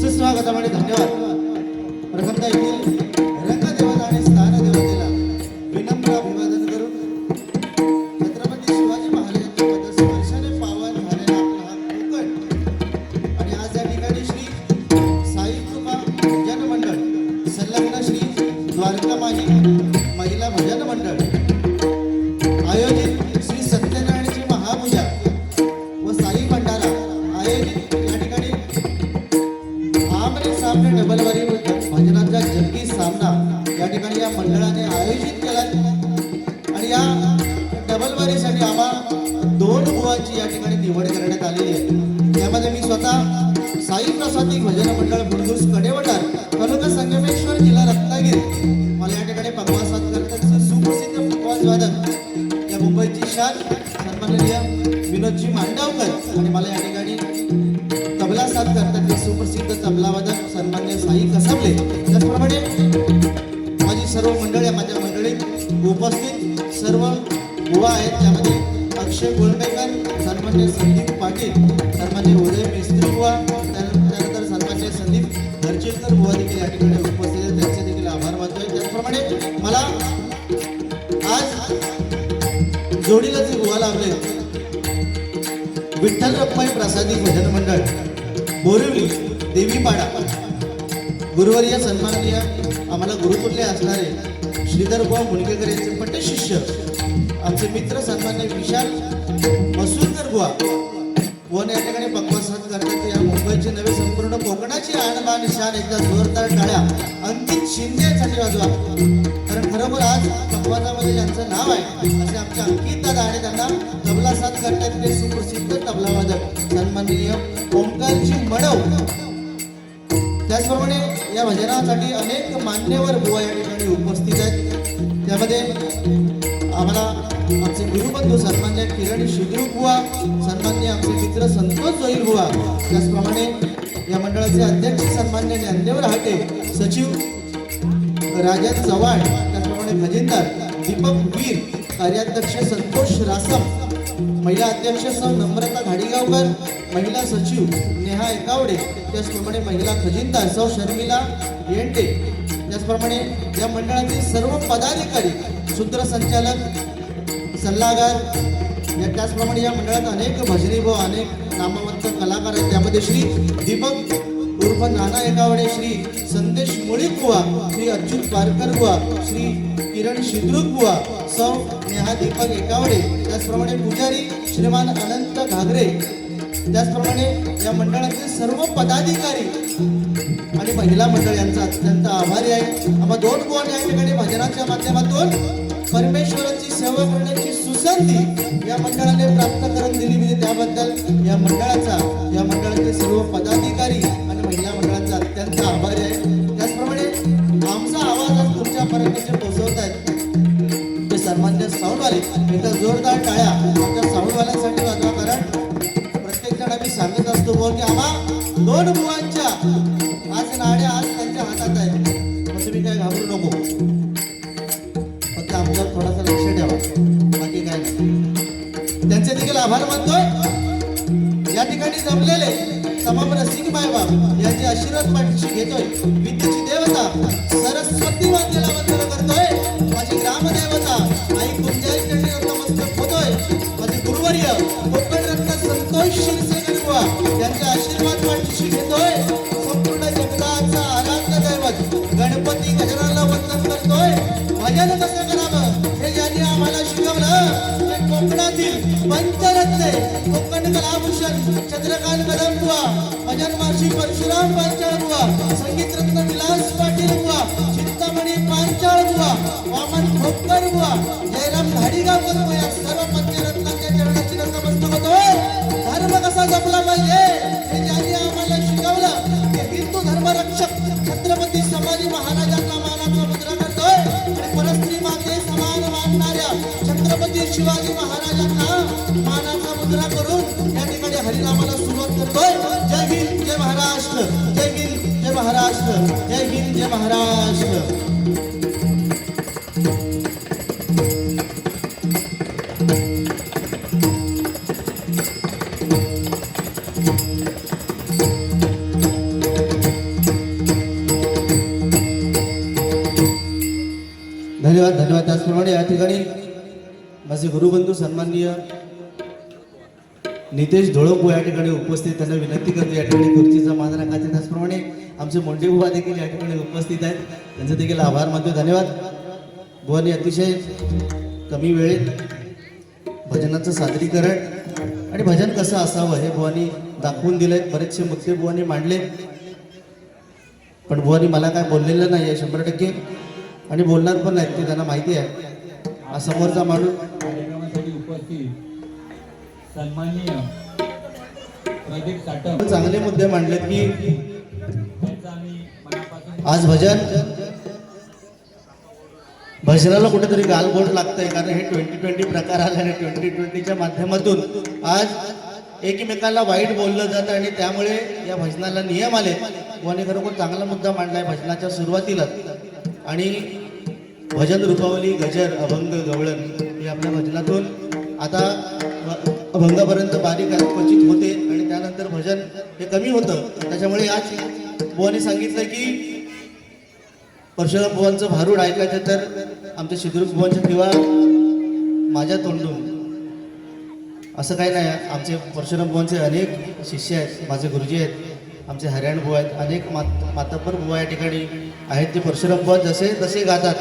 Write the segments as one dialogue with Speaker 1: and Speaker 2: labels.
Speaker 1: सुस्वागतम आणि धन्यवाद. प्रथमतः येथील रंगदेवता आणि स्थानदेवतेला विनम्र अभिवादन करून छत्रपती शिवाजी महाराजांच्या पदस्पर्शाने पावन झालेला आपला हा कोकण आणि आज या ठिकाणी श्री साई कृपा भजन मंडळ संलग्न श्री द्वारकामाई महिला भजन मंडळ आयोजित श्री सत्यनारायणची महापूजा व साई भंडारा आयोजित या ठिकाणी आमने सामने डबलवारी भजनाचा जंगी सामना या ठिकाणी या मंडळाने आयोजित केला आणि या डबलवारीसाठी आम्हा 2 बुवांची या ठिकाणी निवड करण्यात आलेली आहे. त्यामध्ये मी स्वतः साई प्रसादी भजन मंडळ बुडगुस कडेवटार तालुका संगमेश्वर जिल्हा रत्नागिरी मला या ठिकाणी पकवास साथ करतात सुप्रसिद्ध पकवास वादक या मुंबईची शान सन्माननीय विनोदजी मांडवकर आणि मला या ठिकाणी तबला साथ करतात ते सुप्रसिद्ध तबला वादक सन्मान्य साई कसबले. त्याचप्रमाणे माझी सर्व मंडळी माझ्या मंडळीत उपस्थित सर्व बुवा आहेत. त्यामध्ये अक्षय गोळंबेकर सन्मान्य संदीप पाटील सन्मान्य उदय मिस्त्री बुवा त्यानंतर सन्मान्य संदीप घरचेकर बुवा देखील या ठिकाणी उपस्थित आहेत. त्यांचे देखील आभार मानतोय. त्याचप्रमाणे मला आज जोडीला जे बुवा लाभले विठ्ठल रखुमाई प्रसादी भजन मंडळ बोरिवली देवीपाडा गुरुवर्य सन्माननीय आम्हाला गुरुकुल्ले असणारे श्रीधर बुवा मुणगेकर यांचे पट्टे शिष्य आमचे मित्र सन्मान्य विशाल मसूरकर बुवा व या ठिकाणी पक्वासात करतात. या मुंबईचे नवे संपूर्ण कोकणाची आणबाण शान एकदा जोरदार टाळ्या अंकित शिंदे यांसाठी वाजवा. कारण खरोखर आज पक्वासामध्ये ज्यांचं नाव आहे असे आमचे अंकित दादा आणि त्यांना तबला साथ करतात ते सुप्रसिद्ध तबला वादक सन्माननीय ओंकारजी मडव. त्याचप्रमाणे या भजनासाठी अनेक मान्यवर बुवा या ठिकाणी उपस्थित आहेत. त्यामध्ये आम्हाला आमचे गुरुबंधू सन्मान्य किरण शिद्रू बुवा सन्मान्य आमचे मित्र संतोष जोईल बुवा त्याचप्रमाणे या मंडळाचे अध्यक्ष सन्मान्य ज्ञानदेव रहाटे सचिव राजा चव्हाण त्याचप्रमाणे खजिनदार दीपक वीर कार्याध्यक्ष संतोष रासम महिला अध्यक्ष सौ नम्रता घाडीगावकर महिला सचिव नेहा एकावडे त्याचप्रमाणे महिला खजिनदार सौ शर्मिला येंडे त्याचप्रमाणे या मंडळाचे सर्व पदाधिकारी सूत्रसंचालक सल्लागार त्याचप्रमाणे या मंडळात अनेक भजनी व अनेक नामवंत कलाकार आहेत. त्यामध्ये श्री दीपक उर्फ नाना एकावडे श्री संदेश मुळीक बुवा श्री अच्युत पारकर बुवा श्री किरण शिद्रुक बुवा सौ नेहा दीपक एकावडे त्याचप्रमाणे पुजारी श्रीमान अनंत घागरे त्याचप्रमाणे या मंडळाचे सर्व पदाधिकारी आणि महिला मंडळ यांचा अत्यंत आभारी आहे. आम्हा 2 बुवा या ठिकाणी भजनाच्या माध्यमातून परमेश्वराची सेवा करण्याची सुसंधी या मंडळाने प्राप्त करून दिली म्हणजे त्याबद्दल या मंडळाचे सर्व पदाधिकारी आणि महिला मंडळाचा अत्यंत आभारी आहे. त्याचप्रमाणे आमचा आवाज आज तुमच्यापर्यंत जे पोहोचवत आहेत ते सन्मान्य साऊंडवाले एकदा जोरदार टाळ्या आमच्या साऊंडवाल्यांसाठी वाजवा. कारण प्रत्येक जण आम्ही सांगत असतो की आम्हा 2 बुवांच्या आज नाड्या आज त्यांच्या हातात आहे मग तुम्ही काय घाबरू नको आमच्यावर थोडासा लक्ष ठेवा बाकी काय नाही. त्यांचे देखील आभार मानतोय. या ठिकाणी जमलेले तमाम रसिक मायबाप यांचे आशीर्वाद पाठीशी घेतोय. विद्येची देवता सरस्वती मातेला वंदन करतोय. माझी ग्रामदेवता आई कुंजाई चंडी नतमस्तक होतोय. माझे गुरुवर्य कोकण रत्न संतोष शिरसेकर बुवा यांचे आशीर्वाद पाठीशी घेतोय. संपूर्ण जगताचा आराध्य दैवत गणपती गजाननाला वंदन करतोय. भजन कसं करावं हे ज्यांनी आम्हाला शिकवलं ते कोकणातील पंचरत्ने कोकण कलाभूषण चंद्रकांत कदम बुवा भजन मार्शी परशुराम पांचाळ बुवा संगीत रत्न विलास पाटील बुवा चिंतामणी पांचाळ बुवा वामन खोपकर बुवा जयराम घाडीगावकर बुवा या सर्व पंचरत्नांच्या चरणाची नतमस्तक होतोय. धर्म कसा जपला पाहिजे हे ज्यांनी आम्हाला शिकवलं ते हिंदू धर्मरक्षक छत्रपती संभाजी महाराजांना मानाचा मुद्रा करतोय आणि परस्त्री माते समान मानणाऱ्या छत्रपती शिवाजी महाराजांना मानाचा मुद्रा करून या ठिकाणी हरिनामाला सुरुवात करतोय. जय हिंद जय महाराष्ट्र जय हिंद जय महाराष्ट्र जय हिंद जय महाराष्ट्र. धन्यवाद. त्याचप्रमाणे या ठिकाणी माझे गुरुबंधू सन्माननीय नितेश ढोळक या ठिकाणी उपस्थित, त्यांना विनंती करतो या ठिकाणी खुर्चीचा मान राखायचा. त्याचप्रमाणे आमचे मोंडे बुवा देखील या ठिकाणी उपस्थित आहेत, त्यांचे देखील आभार मानतो. धन्यवाद. बुवांनी अतिशय कमी वेळेत भजनाचं सादरीकरण आणि भजन कसं असावं हे बुवांनी दाखवून दिलंय. बरेचसे मुद्दे बुवांनी मांडले, पण बुवांनी मला काय बोललेलं नाही आहे 100%, आणि बोलणार पण नाहीत, ते त्यांना माहिती आहे. हा समोरचा माणूस
Speaker 2: कार्यक्रमासाठी उपस्थित सन्माननीय प्रदीप साटम
Speaker 1: चांगले मुद्दे मांडलेत की
Speaker 2: यांचा आम्ही मनापासून
Speaker 1: आज भजनाला कुठेतरी गालबोट लागतंय, कारण हे 2020 प्रकार आला आणि 2020च्या माध्यमातून आज एकमेकांना वाईट बोललं जातं आणि त्यामुळे या भजनाला नियम आले. कोणी खरोखर चांगला मुद्दा मांडलाय भजनाच्या सुरुवातीला. आणि भजन रूपावली, गजर, अभंग, गवळण हे आपल्या भजनातून आता अभंगापर्यंत बारीक क्वचित होते आणि त्यानंतर भजन हे कमी होतं. त्याच्यामुळे आज बुवांनी सांगितलं की परशुराम बुवांचं भारूड ऐकायचं तर आमच्या शिद्रुक बुवांच्या किंवा माझ्या तोंडून असं काही नाही. आमचे परशुराम बुवांचे अनेक शिष्य आहेत, माझे गुरुजी आहेत, आमचे हरियाण बुवा आहेत, अनेक मातब्बर बुवा या ठिकाणी आहेत. ते परशुराम बुवा जसे तसे गातात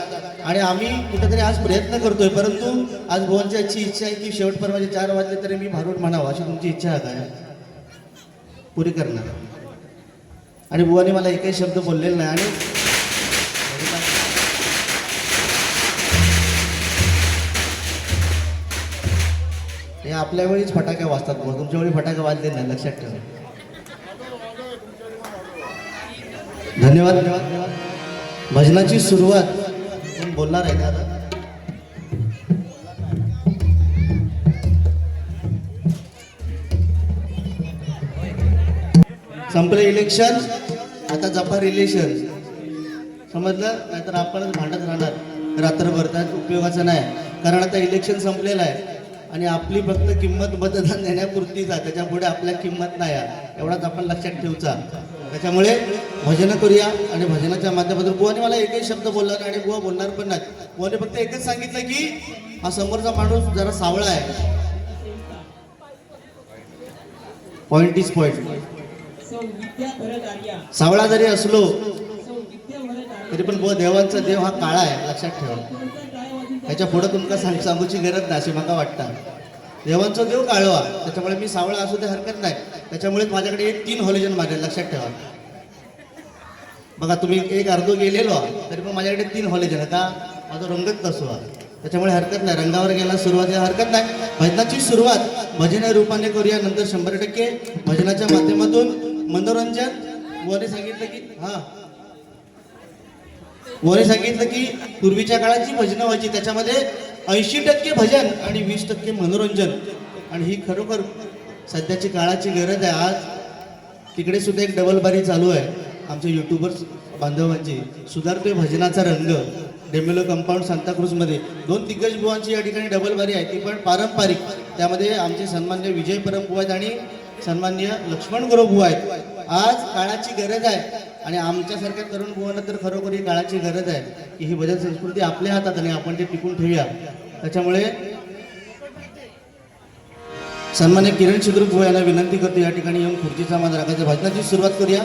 Speaker 1: आणि आम्ही कुठेतरी आज प्रयत्न करतोय. परंतु आज बुवांची अशी इच्छा आहे की शेवटपर्यंत माझे 4 वाजले तरी मी भारूड म्हणावं, अशी तुमची इच्छा आहे काय? पुरी करणार. आणि बुवांनी मला एकही शब्द बोललेला नाही. आणि हे आपल्या वेळीच फटाके वाजतात, तुमच्या वेळी फटाके वाजले नाही, लक्षात ठेवा. धन्यवाद. धन्यवाद. भजनाची सुरुवात कोण बोलणार आहे दादा? संपले इलेक्शन, आता जपा रिलेशन. समजलं? नाहीतर आपणच भांडत राहणार रात्रभर, त्यात उपयोगाचं नाही. कारण आता इलेक्शन संपलेलं आहे आणि आपली फक्त किंमत मतदान देण्यापुरतीच आहे, त्याच्या पुढे आपल्या किंमत नाही आहे, एवढाच आपण लक्षात ठेवचा. त्याच्यामुळे भजन करूया. आणि भजनाच्या माध्यमातून बुवाने मला एकही शब्द बोलला नाही आणि बुवा बोलणार पण नाही. बुवाने फक्त एकच सांगितलं की हा समोरचा माणूस जरा सावळा आहे. Point is point. सावळा जरी असलो तरी पण बुवा देवांचा देव हा काळा आहे, लक्षात ठेवा. त्याच्या पुढे तुमका सांगूची गरज नाही असे मला वाटतं. देवांचा देव काळवा, त्याच्यामुळे मी सावळा असू दे हरकत नाही. त्याच्यामुळे माझ्याकडे 3 हॉलिजन मारेल, लक्षात ठेवा. बघा तुम्ही एक अर्धो गेलेलो तरी पण माझ्याकडे 3 हॉलिजन का? माझा रंगच तसो आहे, त्याच्यामुळे हरकत नाही. रंगावर गेला सुरुवातीला हरकत नाही. भजनाची सुरुवात भजन रूपाने करूया. नंतर 100% भजनाच्या माध्यमातून मनोरंजन. बुवाने सांगितलं की बुवाने सांगितलं की पूर्वीच्या काळात जी भजनं व्हायची त्याच्यामध्ये 80% भजन आणि 20% मनोरंजन. आणि ही खरोखर सध्याची काळाची गरज आहे. आज तिकडे सुद्धा एक डबल बारी चालू आहे आमच्या युट्यूबर्स बांधवांची. सुधारतोय भजनाचा रंग. डेमेलो कंपाऊंड सांताक्रूजमध्ये 2 दिग्गज बुवांची या ठिकाणी डबल बारी आहे, ती पण पारंपरिक. त्यामध्ये आमचे सन्मान्य विजय परम बुवा आहेत आणि सन्मान्य लक्ष्मण गुरु बुवा आहेत. आज काळाची गरज आहे आणि आमच्यासारख्या तरुण बुवांना तर खरोखर ही काळाची गरज आहे की ही भजन संस्कृती आपल्या हातात आणि आपण ते टिकून ठेवूया. त्याच्यामुळे सन्मान्य किरण शिद्रुक बुवा यांना विनंती करतो या ठिकाणी येऊन खुर्चीचा मान राखायचा. भजनाची सुरुवात करूया.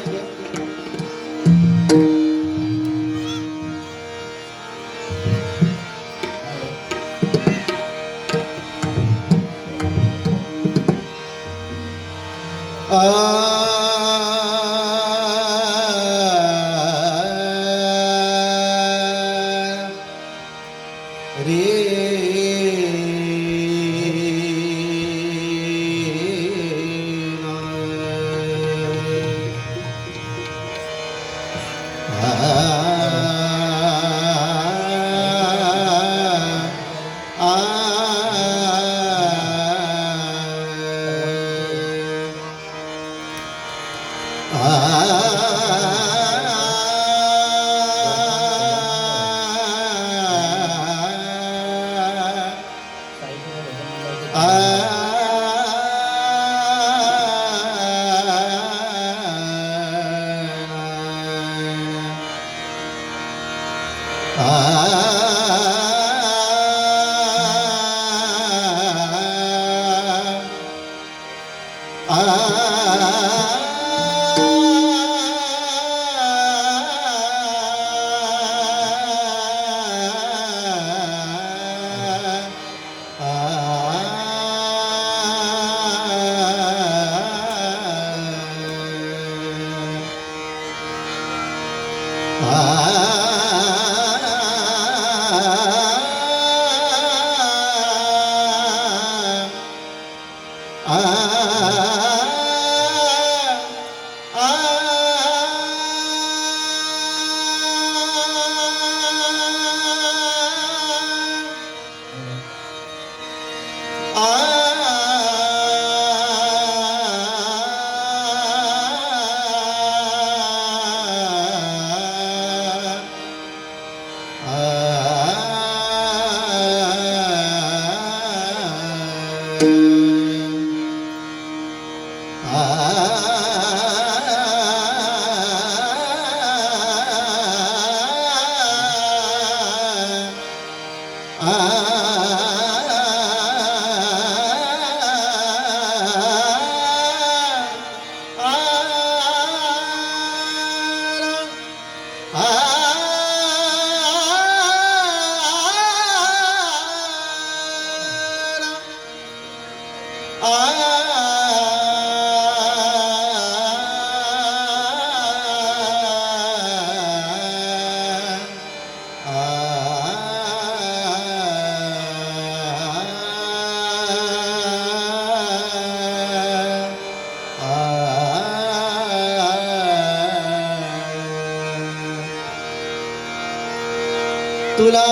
Speaker 1: तुला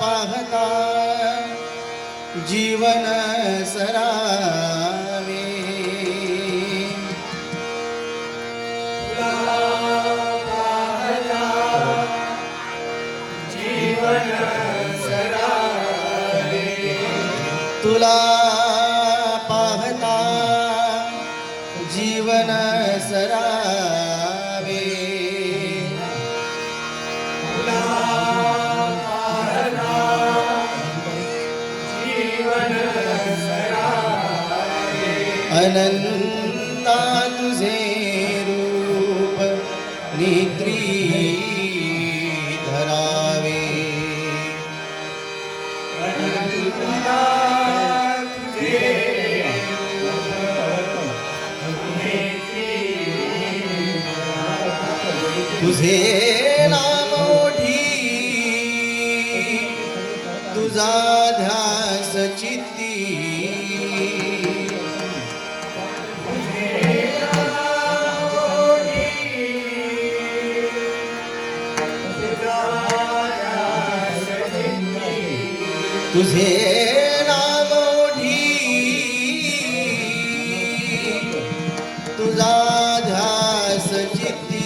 Speaker 1: पाहता जीवन सरावे तुला पाहता जीवन सरावे अनंता तुझे रूप नेत्री धरावे तुझे नाम ओढी तुझा ध्यास चित्ती तुझे नाम ओढी तुझा ध्यास चित्ती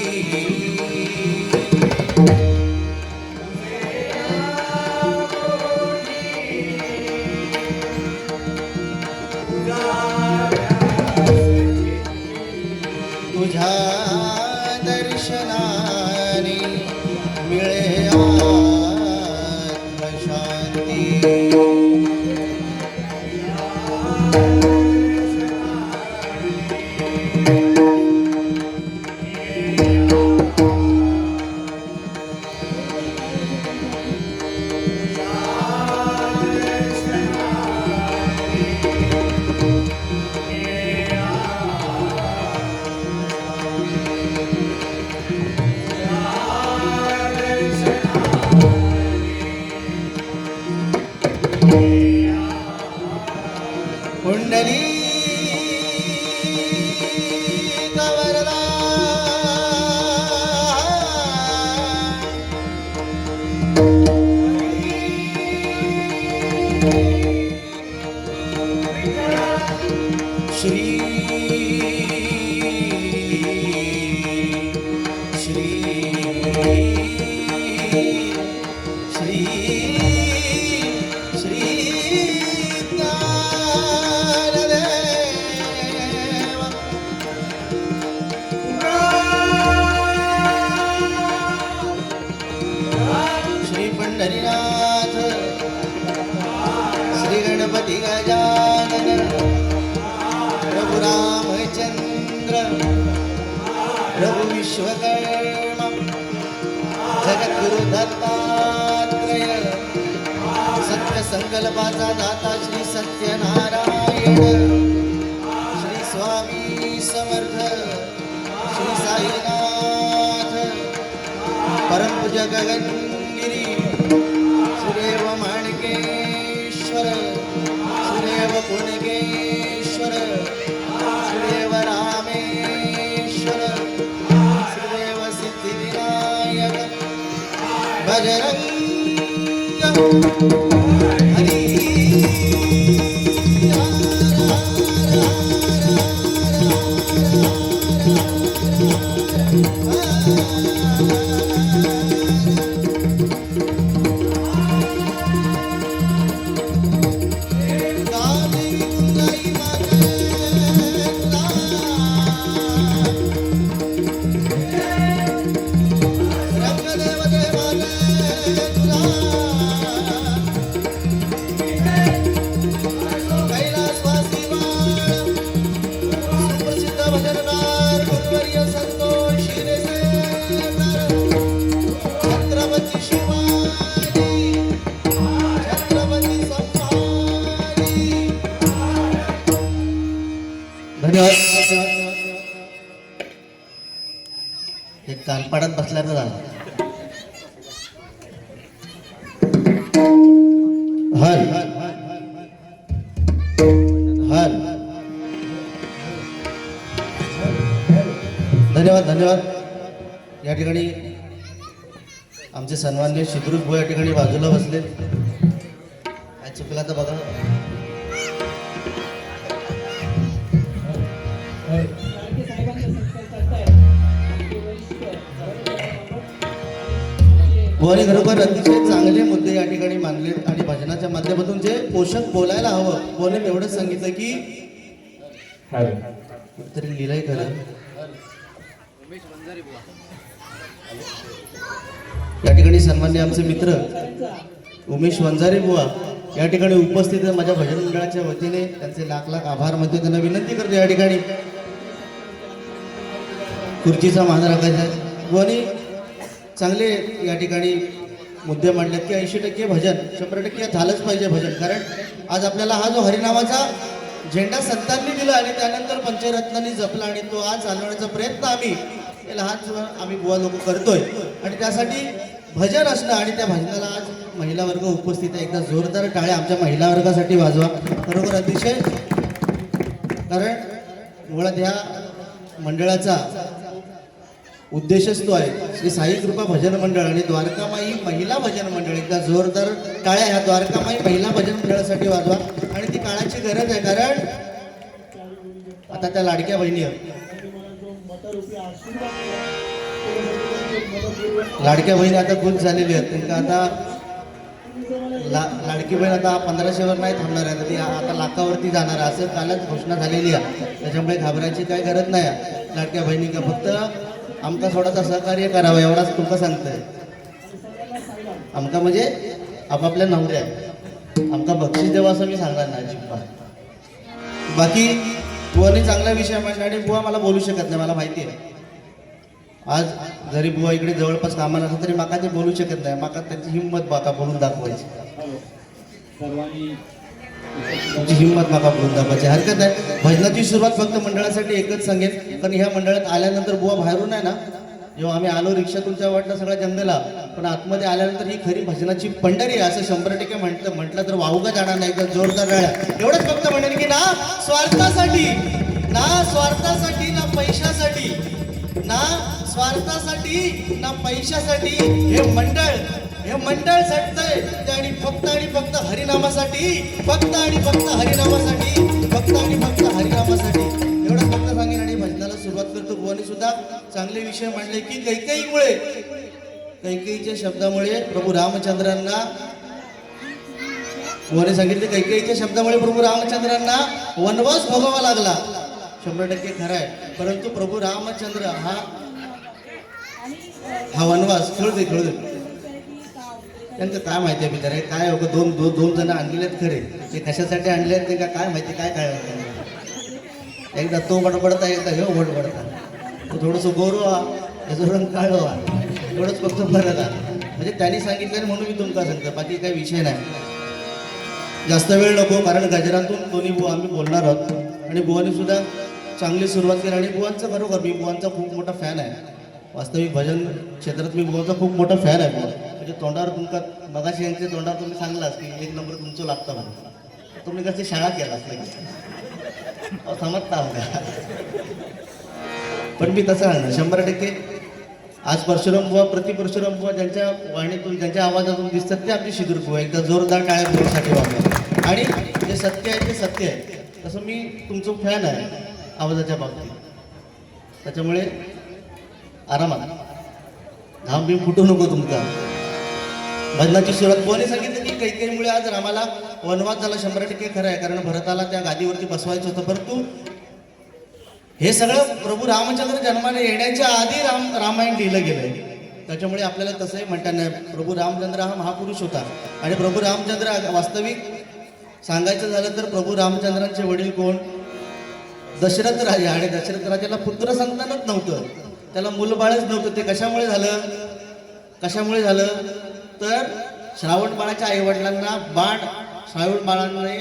Speaker 1: तुझ्या दर्शनाने मिळे आत्मशांती कुंडली कवरदा श्री श्री श्री श्री पंढरीनाथ श्री गणपती गजानन प्रभु रामचंद्र प्रभु विश्वकर्मा जगद्गुरु दत्तात्रय सत्य संकल्पाचा दाता श्री सत्यनारायण श्री स्वामी समर्थ श्री साईनाथ परमपूज्य गगनगिरी सुरेव माणकेश्वर सुरेव पुणकेश्वर सुरेव रामेश्वर सुरेव सिद्धिविनायक बजरंग हरी धन्यवाद. हे कानपाडात बसल्याचं झालं. हल हल धन्यवाद धन्यवाद. या ठिकाणी आमचे सन्माननीय शिद्रुक भाऊ या ठिकाणी बाजूला बसले. काय चुकला तर बघा. बुवाने खरोखर अतिशय चांगले मुद्दे या ठिकाणी मांडले आणि भजनाच्या माध्यमातून जे पोषक बोलायला हवं बुवाने एवढंच सांगितलं की कुठेतरी लिहिलंय खरं. या ठिकाणी सन्माननीय आमचे मित्र उमेश वंजारे बुवा या ठिकाणी उपस्थित आहे. माझ्या भजन मंडळाच्या वतीने त्यांचे लाख लाख आभार मानतो. त्यांना विनंती करतो या ठिकाणी खुर्चीचा मान राखायचा आहे. बुवानी चांगले या ठिकाणी मुद्दे मांडलेत की 80% भजन 100% झालंच पाहिजे भजन. कारण आज आपल्याला हा जो हरिनामाचा झेंडा संतांनी दिला आणि त्यानंतर पंचरत्नांनी जपला आणि तो आज चालवण्याचा प्रयत्न आम्ही बुवा लोक करतोय. आणि त्यासाठी भजन असणं आणि त्या भजनाला आज महिला वर्ग उपस्थित आहे. एकदा जोरदार टाळ्या आमच्या महिला वर्गासाठी वाजवा. बरोबर अतिशय. कारण मुळात ह्या मंडळाचा उद्देशच तो आहे. श्री साई कृपा भजन मंडळ आणि द्वारकामाई महिला भजन मंडळ. एकदा जोरदार टाळ्या ह्या द्वारकामाई महिला भजन मंडळासाठी वाजवा. आणि ती काळाची गरज आहे. कारण आता त्या लाडक्या बहिणी आता खुश झालेली आहेत. त्यांना आता लाडकी बहीण आता 1500वर नाही थांबणार आहे. ती आता लाखावरती जाणार आहे असं कालच घोषणा झालेली आहे. त्याच्यामुळे घाबरायची काय गरज नाही आहे. लाडक्या बहिणी का फक्त आमका थोडासा सहकार्य करावं एवढाच तुमका सांगतंय. आमका म्हणजे आपापल्या नवऱ्या आमका बक्षीस देवा असं मी सांगणार नाही अजिबात. बाकी बुवाने चांगला विषय मांडला आणि बुवा मला बोलू शकत नाही मला माहिती आहे. आज जरी बुवा इकडे जवळपास कामाला असं तरी माका ते बोलू शकत नाही. माका त्यांची हिंमत बाका बोलून दाखवायची. तुमची हिंमत माका बोलून दाखवायची हरकत आहे. भजनाची सुरुवात फक्त मंडळासाठी एकच सांगेन. कारण ह्या मंडळात आल्यानंतर बुवा बाहेरून आहे ना जेव्हा आम्ही आलो रिक्षातूनच्या वाटलं सगळा जंगला. पण आतमध्ये आल्यानंतर ही खरी भजनाची पंढरी आहे असं 100% म्हटलं तर वावगं जाणार नाही. एकदम जोरदार राळ्या. एवढंच फक्त म्हणेन की ना स्वार्थासाठी ना पैशासाठी ना पैशासाठी हे मंडळ झटतंय आणि फक्त हरिनामासाठी एवढंच फक्त सांगेन. आणि भजनाला सुरुवात करतो. बुवाने सुद्धा चांगले विषय मांडले की कैकेयीच्या शब्दामुळे प्रभू रामचंद्रांना बुवाने सांगितले कैकेयीच्या शब्दामुळे प्रभू रामचंद्रांना वनवास भोगावा लागला. 100% खरं आहे. परंतु प्रभू रामचंद्र हा वनवास खेळू दे त्यांचं काय माहिती आहे बिचारे. काय दोन जण आणलेले आहेत खरे. ते कशासाठी आणले आहेत ते काय माहिती काय कळलं. एकदा तो बडबडता एकदा हे बडबडता. तो थोडंसं गोरवा याचं रंग काढवा एवढंच फक्त फरक आहे. म्हणजे त्यांनी सांगितलं म्हणून मी तुमका सांगतो. बाकी काही विषय नाही. जास्त वेळ नको. कारण गजरातून दोन्ही बुवा आम्ही बोलणार आहोत. आणि बुवाने सुद्धा चांगली सुरुवात केली. आणि बुवांचं खरोखर मी बुवांचा खूप मोठा फॅन आहे. वास्तविक भजन क्षेत्रात मी बुवांचा खूप मोठा फॅन आहे. म्हणजे तोंडावर तुमका मगाशी यांच्या तोंडावर तुम्ही सांगलास की 1 नंबर तुमचं लागतं म्हणून. तुम्ही कशी शाळा केलास समजता का. पण मी तसं सांगणार 100%. आज परशुराम बुवा परशुराम बुवा ज्यांच्या वाणीतून ज्यांच्या आवाजातून दिसतात ते आमची शिद्रुक बुवा. एकदा जोरदार टाळ्या बुवासाठी वापरा. आणि जे सत्य आहे ते सत्य आहे. तसं मी तुमचं फॅन आहे आवाजाच्या बाबतीत. त्याच्यामुळे आरामात घाम बिम फुटू नको तुमचा. भजनाची सुरुवात बुवाने सांगितलं की कैकेयीमुळे आज रामाला वनवास झाला. 100% खरं आहे. कारण भरताला त्या गादीवरती बसवायचं होतं. परंतु हे सगळं प्रभू रामचंद्र जन्माला येण्याच्या आधी रामायण लिहिलं गेलंय. त्याच्यामुळे आपल्याला तसंही म्हणता नाही. प्रभू रामचंद्र हा महापुरुष होता. आणि प्रभू रामचंद्र वास्तविक सांगायचं झालं तर प्रभू रामचंद्रांचे वडील कोण दशरथ राजा. आणि दशरथ राजाला पुत्र संतानच नव्हतं. त्याला मूलबाळच नव्हतं. ते कशामुळे झालं तर श्रावण बाळाच्या आईवडिलांना श्रावण बाळाने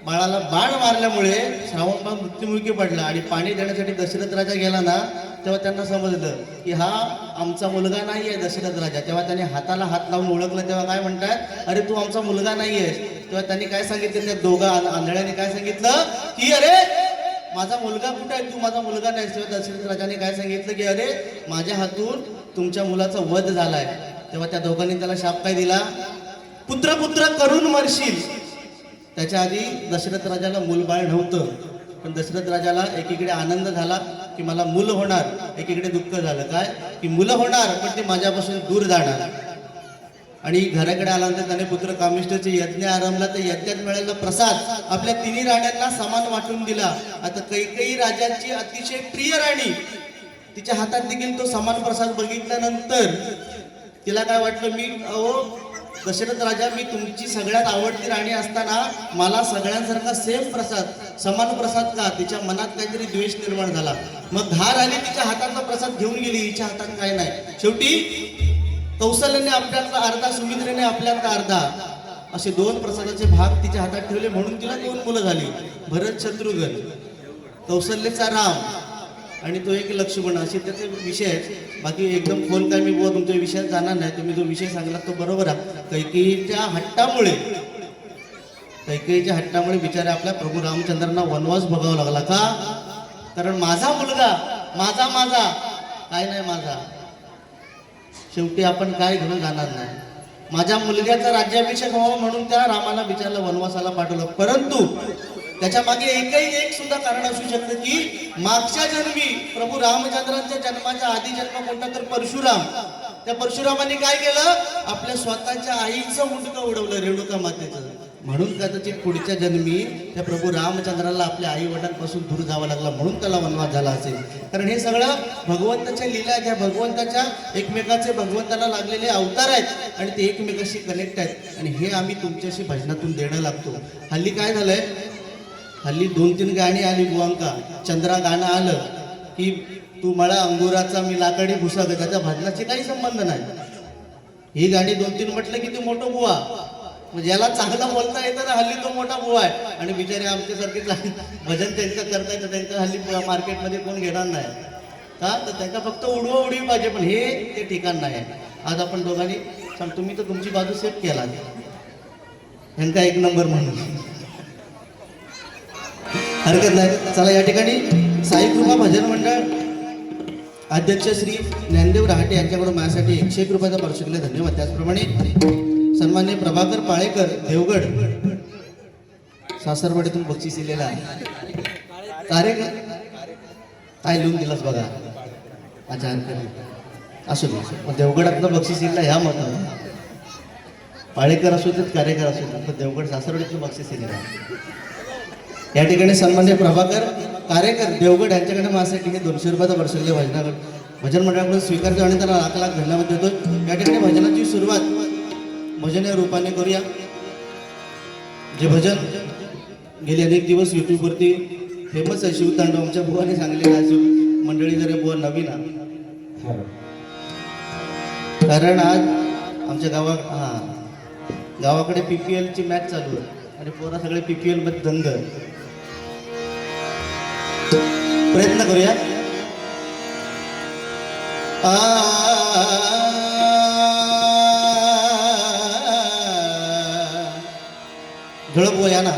Speaker 1: बाळाला बाण मारल्यामुळे श्रावणबाळ मृत्युमुखी पडला आणि पाणी देण्यासाठी दशरथ राजा गेला ना, तेव्हा त्यांना समजलं की हा आमचा मुलगा नाही आहे दशरथ राजा. तेव्हा त्याने हाताला हात लावून ओळखलं. तेव्हा काय म्हणतात, अरे तू आमचा मुलगा नाही आहेस. तेव्हा त्यांनी काय सांगितलं, त्या दोघा आंधळ्याने काय सांगितलं की अरे माझा मुलगा कुठे आहे, तू माझा मुलगा नाही. तेव्हा दशरथ राजाने काय सांगितलं की अरे माझ्या हातून तुमच्या मुलाचा वध झालाय. तेव्हा त्या दोघांनी त्याला शाप काय दिला, पुत्र पुत्र करून मरशील. त्याच्या आधी दशरथ राजाला मूलबाळ नव्हतं, पण दशरथ राजाला एकीकडे आनंद झाला की मला मूल होणार, एकीकडे दुःख झालं काय की मुलं होणार पण ते माझ्यापासून दूर जाणार. आणि घराकडे आल्यानंतर त्याने पुत्र कामिष्ठचे यज्ञ आरंभला. तर यज्ञात मिळालेला प्रसाद आपल्या तिन्ही राण्यांना समान वाटून दिला. आता कैकेयी राजांची अतिशय प्रिय राणी, तिच्या हातात देखील तो समान प्रसाद बघितल्यानंतर तिला काय वाटलं, मी दशरथ राजा मी तुमची सगळ्यात आवडती राणी असताना मला सगळ्यांसारखा सेम प्रसाद, समान प्रसाद का? तिच्या मनात काहीतरी द्वेष निर्माण झाला. मग धार आली, तिच्या हातातला प्रसाद घेऊन गेली, हिच्या हातात काय नाही. शेवटी कौशल्याने आपल्यातला अर्धा, सुमित्रेने आपल्यातला अर्धा, असे दोन प्रसादाचे भाग तिच्या हातात ठेवले. म्हणून तिला दोन मुलं झाली, भरत शत्रुघ्न. कौशल्याचा राम आणि तो एक लक्ष्मण, असे त्याचे विषय आहेत. बाकी एकदम खोल काय मी बुवा तुमच्या विषयात जाणार नाही. तुम्ही जो विषय सांगला तो बरोबर आहे. कैकेयीच्या हट्टामुळे बिचारे आपल्या प्रभू रामचंद्रांना वनवास भोगावा लागला. का? कारण माझा मुलगा, माझा काय नाही माझा. शेवटी आपण काय घेऊन जाणार नाही. माझ्या मुलग्याचा राज्याभिषेक व्हावा म्हणून त्या रामाला बिचारला वनवासाला पाठवलं. परंतु त्याच्या मागे एकही एक सुद्धा कारण असू शकतं की मागच्या जन्मी प्रभू रामचंद्रांच्या जन्माचा आधी जन्म कोणता तर परशुराम. त्या परशुरामाने काय केलं, आपल्या स्वतःच्या आईचं मुंडकं उडवलं, रेणुका मातेचं. म्हणून कदाचित पुढच्या जन्मी त्या प्रभू रामचंद्राला आपल्या आई वडिलांपासून दूर जावं लागला, म्हणून त्याला वनवास झाला असेल. कारण हे सगळं भगवंताच्या लीला आहेत. ह्या भगवंताच्या एकमेकाचे भगवंताला लागलेले अवतार आहेत आणि ते एकमेकाशी कनेक्ट आहेत. आणि हे आम्ही तुमच्याशी भजनातून देणं लागतो. हल्ली काय झालंय, हल्ली 2-3 गाणी आली बुवांका. चंद्रा गाणं आलं की तू मला अंगुराचा मी लाकडी भुसा, त्याच्या भजनाशी काही संबंध नाही. ही गाणी 2-3 म्हटलं की तू मोठं बुवा, म्हणजे याला चांगलं बोलता येतं ना, हल्ली तो मोठा बुवा आहे. आणि बिचारे आमच्यासारखे भजन त्यांचं करता येतं, त्यांचं हल्ली मार्केटमध्ये कोण घेणार नाही का? तर त्यांना फक्त उडवी पाहिजे, पण हे ते ठिकाण नाही. आज आपण दोघांनी सांग, तुम्ही तर तुमची बाजू सेफ केला, ह्यांका 1 नंबर म्हणून हरकत नाही. चला या ठिकाणी साई कृपा भजन मंडळ अध्यक्ष श्री ज्ञानदेव रहाटे यांच्याकडून माझ्यासाठी 101 रुपयाचा पारितोषिक, धन्यवाद. त्याचप्रमाणे सन्माननीय प्रभाकर पाळेकर देवगड सासरवाडीतून बक्षीस दिलेला आहे. कार्यकर काय लिहून दिलास बघा, अच्छा हरकत असू दे. मग देवगडातलं बक्षीस दिला ह्या मतानं, पाळेकर असू देत कार्यकर असू देत, पण देवगड सासरवाडीतलं बक्षीस दिलेलं आहे. या ठिकाणी सन्माननीय प्रभाकर कार्यकर देवगड यांच्याकडे माझ्यासाठी हे 200 रुपयाचा पारितोषिक भजन मंडळाकडून स्वीकारतो आणि त्याला लाख धन्यवाद देतो. या ठिकाणी भजनाची सुरुवात भजन या रूपाने करूया. जे भजन गेले अनेक दिवस यूट्यूबवरती फेमस आहे, शिवतांडव, आमच्या बुवाने सांगलेलं आहे. मंडळी जरा बुवा नवीन आहे, कारण आज आमच्या गावाकडे PPL ची मॅच चालू आहे आणि पोरा सगळे PPL मध्ये दंग. प्रयत्न करूया. झळप या ना.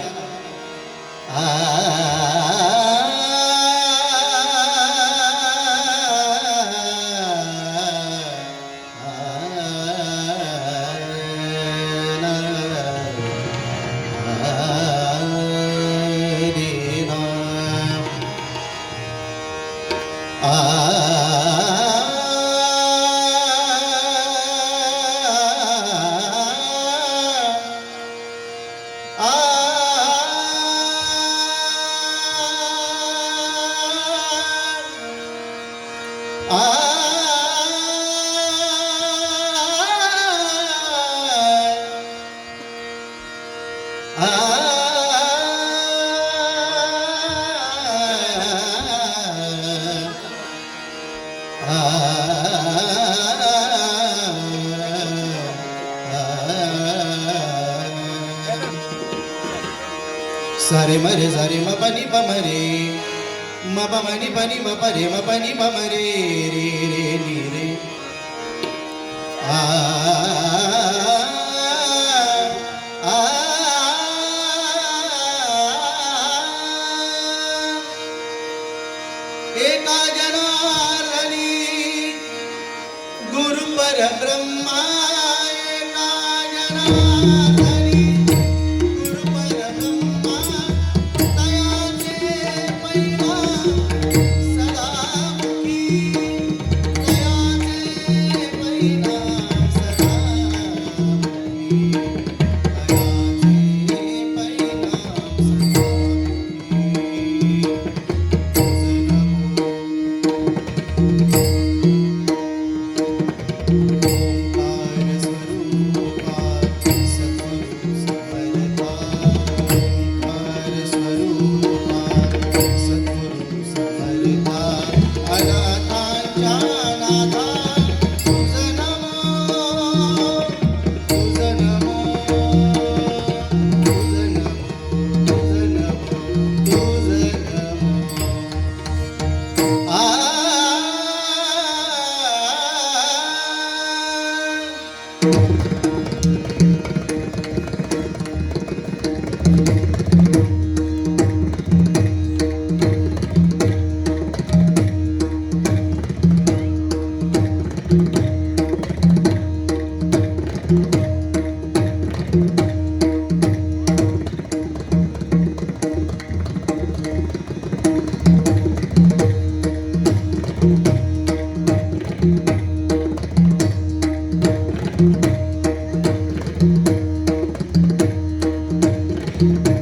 Speaker 1: सारे मरे सारे म पनी प मरे म प मनी पनी म परे म पनी प मरे रे रे नी रे आ आ एका जनार्दनी गुरु परब्रह्मा एका जनार्दनी गुरु परब्रह्मा तयाचे पैना सदामुखी तयाचे पैना सदामुखी तयाचे पैना
Speaker 3: Thank you.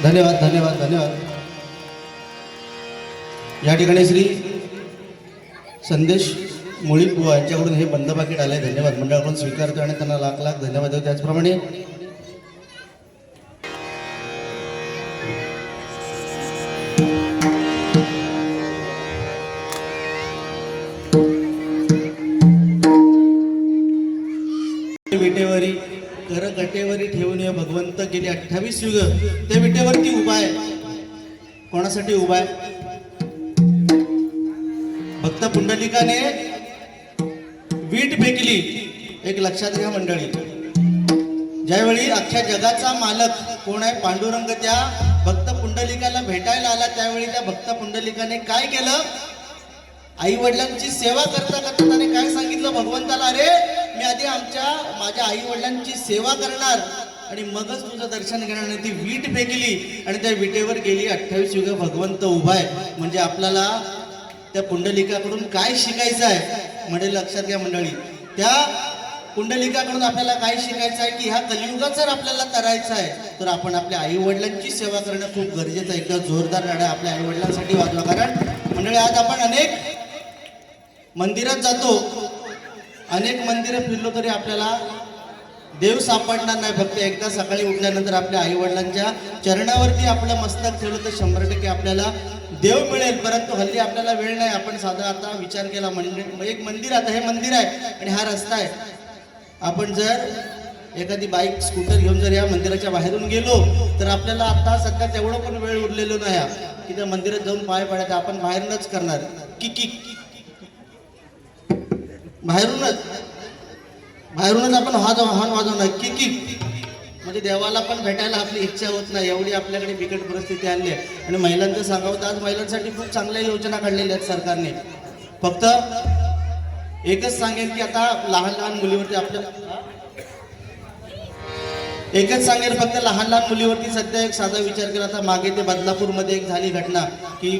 Speaker 1: धन्यवाद धन्यवाद धन्यवाद. या ठिकाणी श्री संदेश मुळीक बुवा यांच्याकडून हे बंद पाकिट आलंय. धन्यवाद मंडळाकडून स्वीकारतो आणि त्यांना लाख लाख धन्यवाद देतो. त्याचप्रमाणे विटेवरी कर कटेवरी ठेवून ये भगवंत गेली 28 युग त्या विटेवरती उभा आहे. कोणासाठी उभा आहे? भक्त पुंडलिकाने वीट फेकली. एक लक्षात घ्या मंडळी, ज्यावेळी अख्ख्या जगाचा मालक कोण आहे? पांडुरंग त्या भक्त पुंडलिकाला भेटायला आला. त्यावेळी त्या भक्त पुंडलिकाने काय केलं? आई वडिलांची सेवा करता करता त्याने काय सांगितलं भगवंताला, अरे मी आधी माझ्या आई वडिलांची सेवा करणार आणि मगच तुझं दर्शन घेणार. नाही ती वीट फेकली आणि त्या विटेवर गेली 28 युग भगवंत उभा आहे. म्हणजे आपल्याला त्या पुंडलिकाकडून काय शिकायचं आहे म्हणजे लक्षात घ्या मंडळी, त्या पुंडलिकाकडून आपल्याला काय शिकायचं आहे की ह्या कलियुगात जर आपल्याला करायचं आहे तर आपण आपल्या आई वडिलांची सेवा करणं खूप गरजेचं आहे. एकदा जोरदार टाळ्या आपल्या आई वडिलांसाठी वाजवा. कारण मंडळी आज आपण अनेक मंदिरात जातो, अनेक मंदिरं फिरलो तरी आपल्याला देव सापडणार नाही. फक्त एकदा सकाळी उठल्यानंतर आपल्या आई वडिलांच्या चरणावरती आपलं मस्तक ठेवलं तर 100% आपल्याला देव मिळेल. परंतु हल्ली आपल्याला वेळ नाही. आपण साधा आता विचार केला, एक मंदिर, आता हे मंदिर आहे आणि हा रस्ता आहे. आपण जर एखादी बाईक स्कूटर घेऊन जर या मंदिराच्या बाहेरून गेलो तर आपल्याला आता सध्या तेवढं पण वेळ उरलेलो नाही की त्या मंदिरात जाऊन पाय पडायचं. आपण बाहेरूनच करणार, की बाहेरूनच आपण हॉर्न वाजवणार, की म्हणजे देवाला पण भेटायला आपली इच्छा होत नाही, एवढी आपल्याकडे बिकट परिस्थिती आली आहे. आणि महिलांचं सांगावं तर आज महिलांसाठी खूप चांगल्या योजना काढलेल्या आहेत सरकारने. फक्त एकच सांगेन की आता लहान लहान मुलीवरती एकच सांगेन फक्त लहान लहान मुलीवरती सध्या एक साधा विचार केला. आता मागे ते बदलापूरमध्ये एक झाली घटना की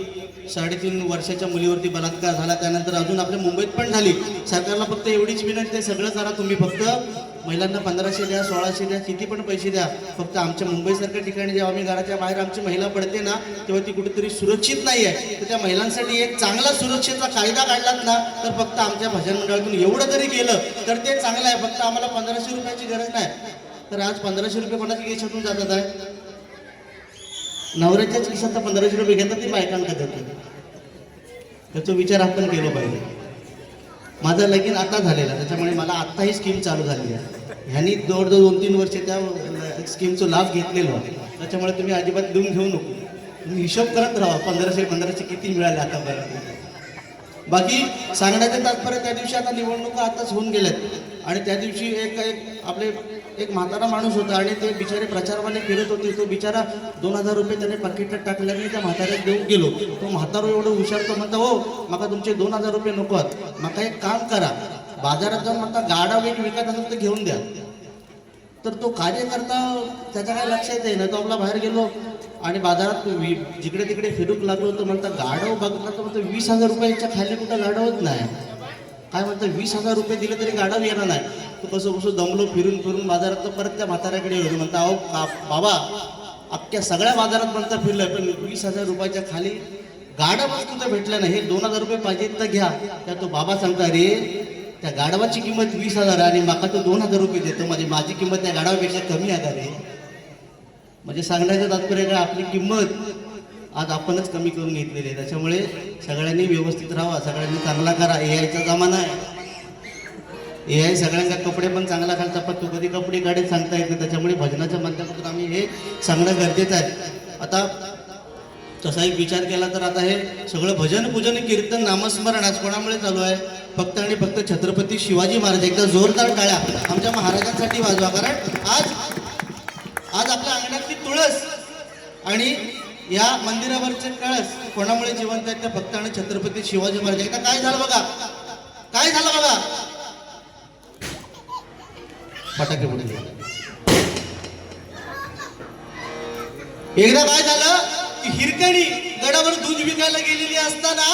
Speaker 1: 3.5 वर्षाच्या मुलीवरती बलात्कार झाला. त्यानंतर अजून आपल्या मुंबईत पण झाली. सरकारला फक्त एवढीच विनंती आहे, सगळं करा तुम्ही, फक्त महिलांना 1500 द्या, 1600 द्या, किती पण पैसे द्या. फक्त आमच्या मुंबईसारख्या ठिकाणी जेव्हा आम्ही घराच्या बाहेर आमची महिला पडते ना तेव्हा ती कुठेतरी सुरक्षित नाही आहे. तर त्या महिलांसाठी एक चांगला सुरक्षेचा कायदा काढलात ना तर फक्त आमच्या भजन मंडळातून एवढं जरी केलं तर ते चांगलं आहे. फक्त आम्हाला 1500 रुपयाची गरज नाही. तर आज 1500 रुपये कोणाच्या खिशातून जातात आहे? नवऱ्याच्याच खिशात 1500 रुपये घेतात ती बायकांकडे देतात. त्याचा विचार आपण केला पाहिजे. माझं लगीन आता झालेलं, त्याच्यामुळे मला आत्ता ही स्कीम चालू झाली आहे. ह्यांनी जवळजवळ 2-3 वर्ष त्या स्कीमचा लाभ घेतलेला आहे. त्याच्यामुळे तुम्ही अजिबात लिहून घेऊ नको, तुम्ही हिशोब करत राहा 1500 किती मिळाले आतापर्यंत. बाकी सांगण्याचं तात्पर्य, त्या दिवशी आता निवडणुका आताच होऊन गेल्यात आणि त्या दिवशी एक म्हातारा माणूस होता आणि ते बिचारे प्रचारवाले फिरत होते. तो बिचारा 2000 रुपये त्याने पाकिटात टाकल्याने त्या म्हाताऱ्यात देऊन गेलो. तो म्हातारा एवढं हुशार, तो म्हणता, हो माका तुमचे 2000 रुपये नको आहेत, माका एक काम करा, बाजारात जाऊन म्हणता गाडा विकत असेल तर घेऊन द्या. तर तो कार्यकर्ता त्याच्या काय लक्षात आहे ना, तो आपला बाहेर गेलो आणि बाजारात जिकडे तिकडे फिरूक लागलो. तर म्हणता गाडव बघितला तर म्हणतो 20,000 रुपयाच्या खाली कुठं गाडवत नाही. काय म्हणतं 20,000 रुपये दिले तरी गाडव येणार नाही. तो कसं दमलो फिरून बाजारात, तर परत त्या म्हाताऱ्याकडे येतो. म्हणता, अहो बाबा अख्ख्या सगळ्या बाजारात म्हणता फिरलं पण 20,000 रुपयाच्या खाली गाडवच कुठं भेटलं नाही. हे 2000 रुपये पाहिजेत तर घ्या. त्या तो बाबा सांगता, रे त्या गाडवाची किंमत 20,000 आणि माका तो 2000 रुपये देतो, माझी किंमत त्या गाडवापेक्षा कमी आहे रे. म्हणजे सांगण्याचं तात्पर्य काय, आपली किंमत आज आपणच कमी करून घेतलेली आहे. त्याच्यामुळे सगळ्यांनी व्यवस्थित राहावा, सगळ्यांनी चांगला करा. एआयचा जमाना आहे. एआय सगळ्यांना कपडे पण चांगला घालतात, पण तू कधी कपडे काढे सांगता येत नाही. त्याच्यामुळे भजनाच्या माध्यमातून आम्ही हे सांगणं गरजेचं आहे. आता तसा एक विचार केला तर आता हे सगळं भजन पूजन कीर्तन नामस्मरण आज कोणामुळे चालू आहे? फक्त आणि फक्त छत्रपती शिवाजी महाराज. एकदा जोरदार टाळ्या आमच्या महाराजांसाठी वाजवा. कारण आज आपल्या अंगणातली तुळस आणि या मंदिरावरचे कळस कोणामुळे जिवंत आहेत? त्या फक्त आणि छत्रपती शिवाजी महाराज. एकदा काय झालं बघा, काय झालं बघा, फटाके उडले. एकदा काय झालं की हिरकणी गडावर दूध विकायला गेलेली असताना,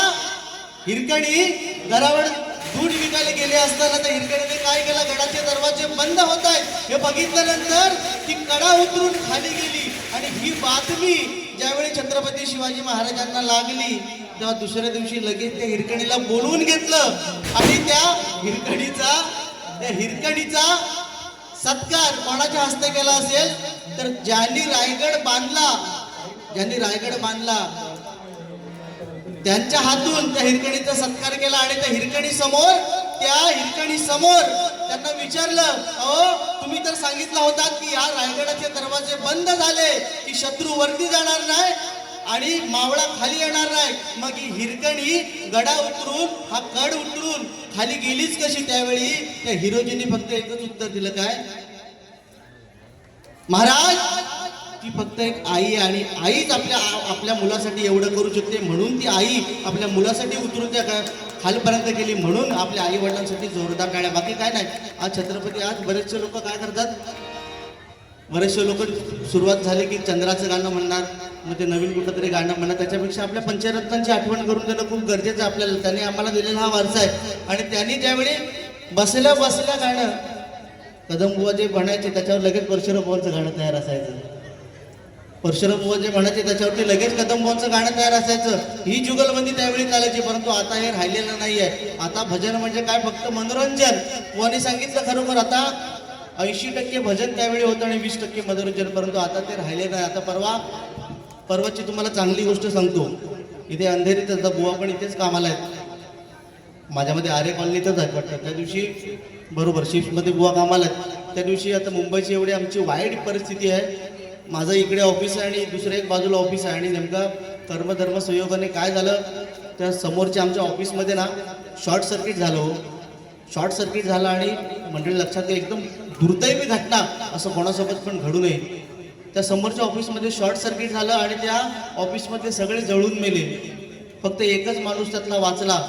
Speaker 1: हिरकणी गडावर दूध विकायला गेले असताना त्या हिरकणीने काय केलं, गडाचे दरवाजे बंद होत आहेत हे बघितल्यानंतर ती कडा उतरून खाली गेली. आणि ही बातमी ज्यावेळी छत्रपती शिवाजी महाराजांना लागली तेव्हा दुसऱ्या दिवशी लगेच त्या हिरकणीला बोलवून घेतलं आणि त्या हिरकणीचा सत्कार कोणाच्या हस्ते केला असेल तर ज्यांनी रायगड बांधला त्यांच्या हातून त्या हिरकणीचा सत्कार केला. आणि त्या हिरकणी समोर त्यांना विचारलं, अहो तुम्ही तर सांगितलं होता की या रायगडाचे दरवाजे बंद झाले की शत्रू वरती जाणार नाही आणि मावळा खाली येणार नाही, मग ही हिरकणी गडा उतरून हा कड उतरून खाली गेलीच कशी? त्यावेळी त्या हिरोजींनी फक्त एकच उत्तर दिलं, काय महाराज, ती फक्त एक आई आहे आणि आईच आपल्या मुलासाठी एवढं करू शकते, म्हणून ती आई आपल्या मुलासाठी उतरून त्या खालपर्यंत केली, म्हणून आपल्या आई वडिलांसाठी जोरदार टाळ्या. बाकी काय नाही. आज छत्रपती, आज बरेचसे लोक काय करतात, बरेचसे लोक सुरुवात झाली की चंद्राचं गाणं म्हणणार, मग ते नवीन कुठं तरी गाणं म्हणणार. त्याच्यापेक्षा आपल्या पंचरत्नांची आठवण करून देणं खूप गरजेचं आहे आपल्याला. त्यांनी आम्हाला दिलेला हा वारसा आहे. आणि त्यांनी ज्यावेळी बसल्या बसल्या गाणं कदमबुवा जे म्हणायचे त्याच्यावर लगेच परशुरामबुवांचं गाणं तयार असायचं. परशुरामबुवा जे म्हणायचे त्याच्यावरती लगेच कदमबुवांचं गाणं तयार असायचं. ही जुगलबंदी त्यावेळी चालायची. परंतु आता हे राहिलेलं नाही आहे. आता भजन म्हणजे काय, फक्त मनोरंजन. बुवांनी सांगितलं खरोखर, आता 80% भजन त्यावेळी होतं आणि 20% मनोरंजन. परंतु आता ते राहिले नाही. आता परवाची तुम्हाला चांगली गोष्ट सांगतो. इथे अंधेरीत आता बुवा पण इथेच कामाला आहेत, माझ्यामध्ये आरे कॉलनीतच आहेत वाटतं. त्या दिवशी बरोबर शिफ्टमध्ये बुवा कामाला आहेत. त्या दिवशी आता मुंबईची एवढी आमची वाईट परिस्थिती आहे. माझं इकडे ऑफिस आहे आणि दुसऱ्या एक बाजूला ऑफिस आहे. आणि नेमका कर्मधर्म संयोगाने काय झालं, त्या समोरच्या आमच्या ऑफिसमध्ये ना शॉर्ट सर्किट झालं. शॉर्ट सर्किट झालं आणि मंडळी लक्षात घ्या, एकदम दुर्दैवी घटना, असं कोणासोबत पण घडू नये. त्या समोरच्या ऑफिसमध्ये शॉर्ट सर्किट झालं आणि त्या ऑफिसमध्ये सगळे जळून मेले. फक्त एकच माणूस त्यातला वाचला.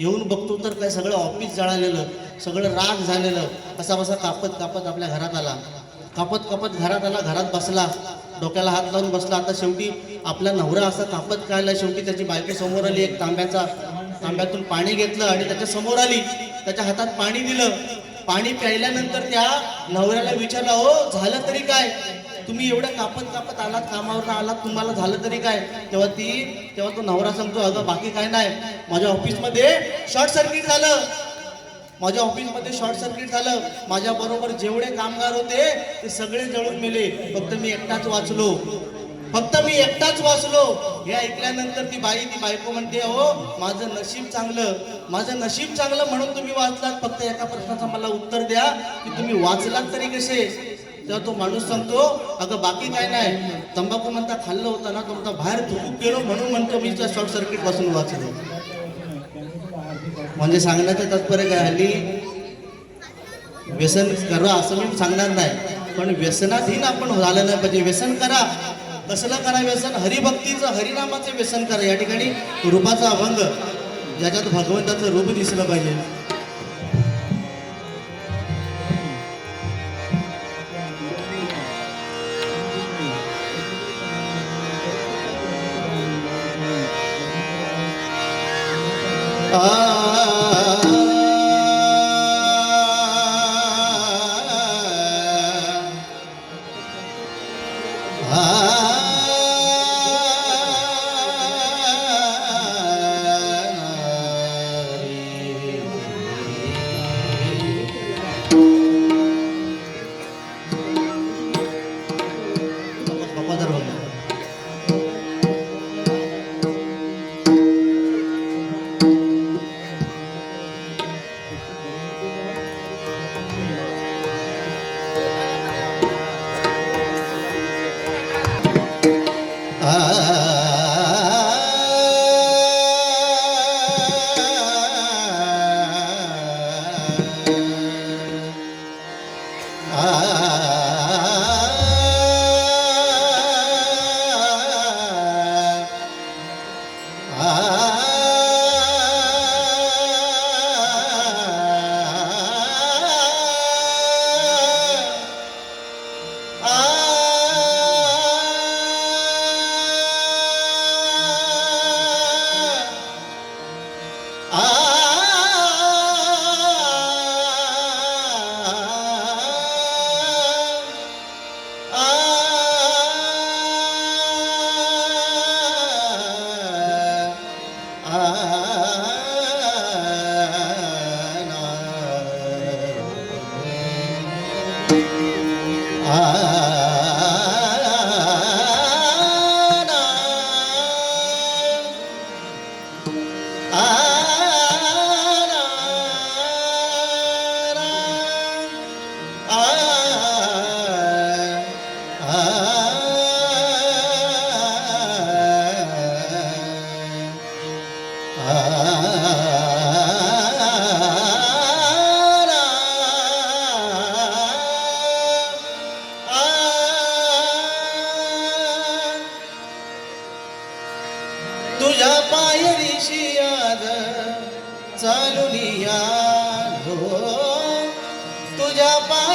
Speaker 1: येऊन बघतो तर काय सगळं ऑफिस जळालेलं, सगळं राग झालेलं. कसा बसा कापत कापत आपल्या घरात आला. कापत कापत घरात आला, घरात बसला, डोक्याला हात लावून बसला. आता शेवटी आपला नवरा असा कापत काढला. शेवटी त्याची बायको समोर आली, एक तांब्यातून पाणी घेतलं आणि त्याच्या समोर आली, त्याच्या हातात पाणी दिलं. पाणी प्यायल्यानंतर त्या नवऱ्याला विचारलं, हो झालं तरी काय, तुम्ही एवढं कापत कापत आलात, कामावर आलात, तुम्हाला झालं तरी काय. तेव्हा तो नवरा सांगतो, अगं बाकी काय नाही, माझ्या ऑफिसमध्ये शॉर्ट सर्किट झालं. माझ्या ऑफिसमध्ये शॉर्ट सर्किट झालं. माझ्या बरोबर जेवढे कामगार होते ते सगळे जळून मेले. फक्त मी एकटाच वाचलो. हे ऐकल्यानंतर ती बायको म्हणते, हो माझं नशीब चांगलं म्हणून तुम्ही वाचलात. फक्त एका प्रश्नाचं मला उत्तर द्या की तुम्ही वाचलात तरी कसे. तेव्हा तो माणूस सांगतो, अगं बाकी काय नाही, तंबाखू म्हणता खाल्लं होता ना, तो म्हणता बाहेर थुकूक गेलो म्हणून म्हणतो मी त्या शॉर्ट सर्किट पासून वाचलो. म्हणजे सांगण्याचं तात्पर्य काय, हल्ली व्यसन करा असं मी सांगणार नाही, पण व्यसनाधीन आपण झालं नाही पाहिजे. व्यसन करा, कसलं करा व्यसन, हरिभक्तीचं, हरिनामाचं व्यसन करा. या ठिकाणी रूपाचा अभंग, ज्याच्यात भगवंताचं रूप दिसलं पाहिजे.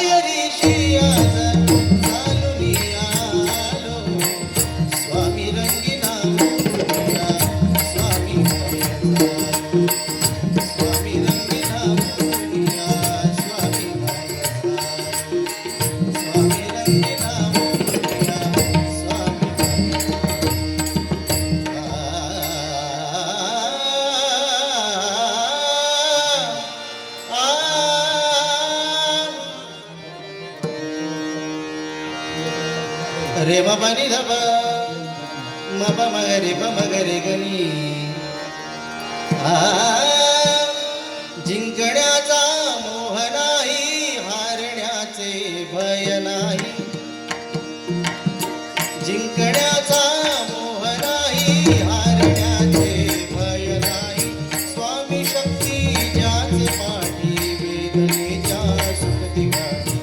Speaker 1: मायरीशी आज चालूनी आलो स्वामी रंगीना मोरया स्वामी मायेचा स्वामी रंगीना मोरया स्वामी मायेचा स्वामी रंगीना मोरया स्वामी रे बाबा नि धब मप मगरे मगरे गणी जिंकण्याचा मोह नाही हारण्याचे भय नाही जिंकण्याचा मोह नाही हारण्याचे भय नाही स्वामी शक्ती ज्याचे पाठी वेदनेच्या सुखती गाठी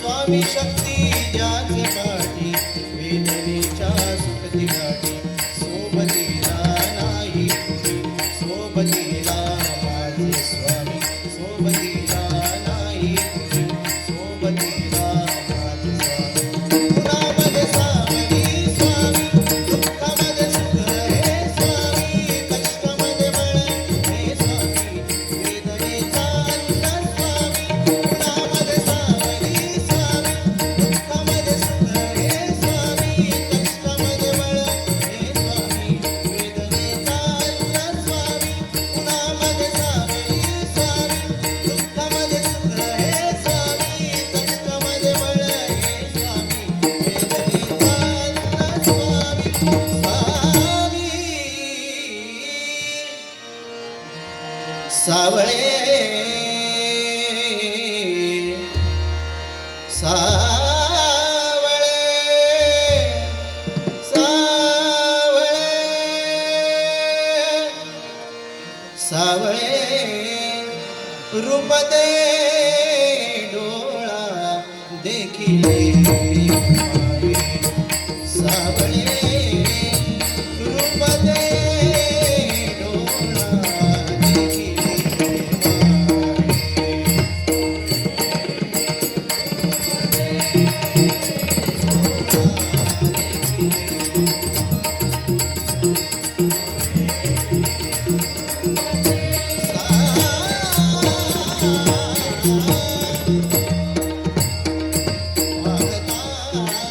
Speaker 1: स्वामी शक्ती ज्याचे पाठी वेदनेच्या सुखती गाठी सोबतीला नाही कुणी सोबतीला माझे स्वामी सोबतीला नाही कुणी सोबतीला माझे स्वामी गुणामध्ये सावली स्वामी दुःखामध्ये सुख हे स्वामी कष्टामध्ये बळ हे स्वामी वेदनेचा अंत स्वामी गुणामध्ये सावली स्वामी दुःखामध्ये सुख हे स्वामी कष्टामध्ये बळ हे स्वामी वेदनेचा अंत स्वामी गुणामध्ये सावली स्वामी दुःखामध्ये सुख हे स्वामी कष्टामध्ये बळ हे स्वामी वेदनेचा अंत स्वामी स्वामी सावळे सावळे सावळे रूप दे डोळा देखिले माये सावळे रूप दे डोळा देखिले माये वागता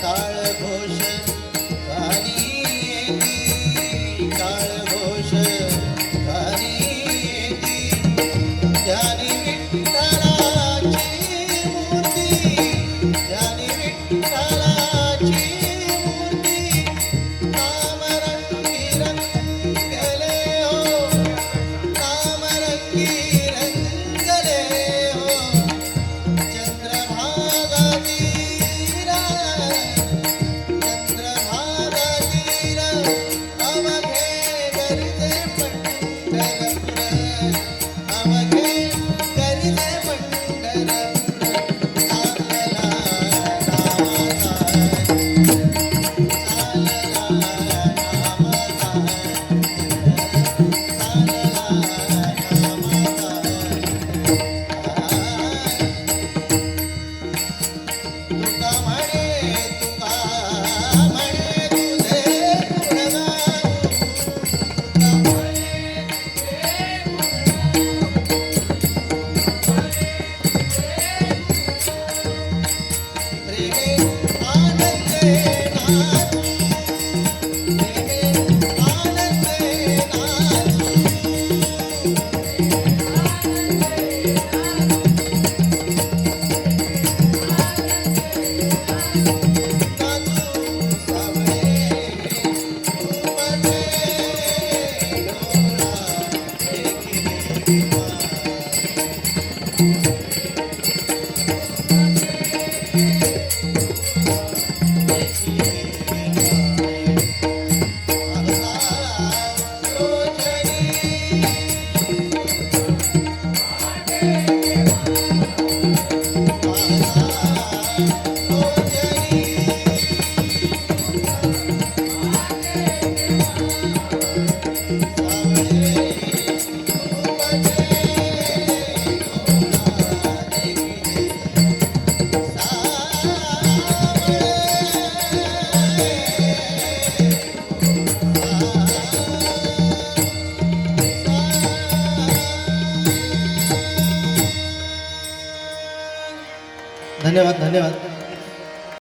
Speaker 1: टाळ घोष गाणी येती, टाळ घोष गाणी येती, ज्ञानी विठ्ठलाची मूर्ती, ज्ञानी विठ्ठलाची मूर्ती, नामरंगी रंगले हो, नामरंगी रंगले हो, चंद्रभागा तीरा, चंद्रभागा तीरा, अवघे गरिते पंढरपूर, अवघे गरिते पंढरपूर, चालला नामाचा, चालला नामाचा, तुका म्हणे तुझे गुणगाऊ, तुका प्रेमे आनंदे नाचू, प्रेमे आनंदे नाचू, धन्यवाद धन्यवाद.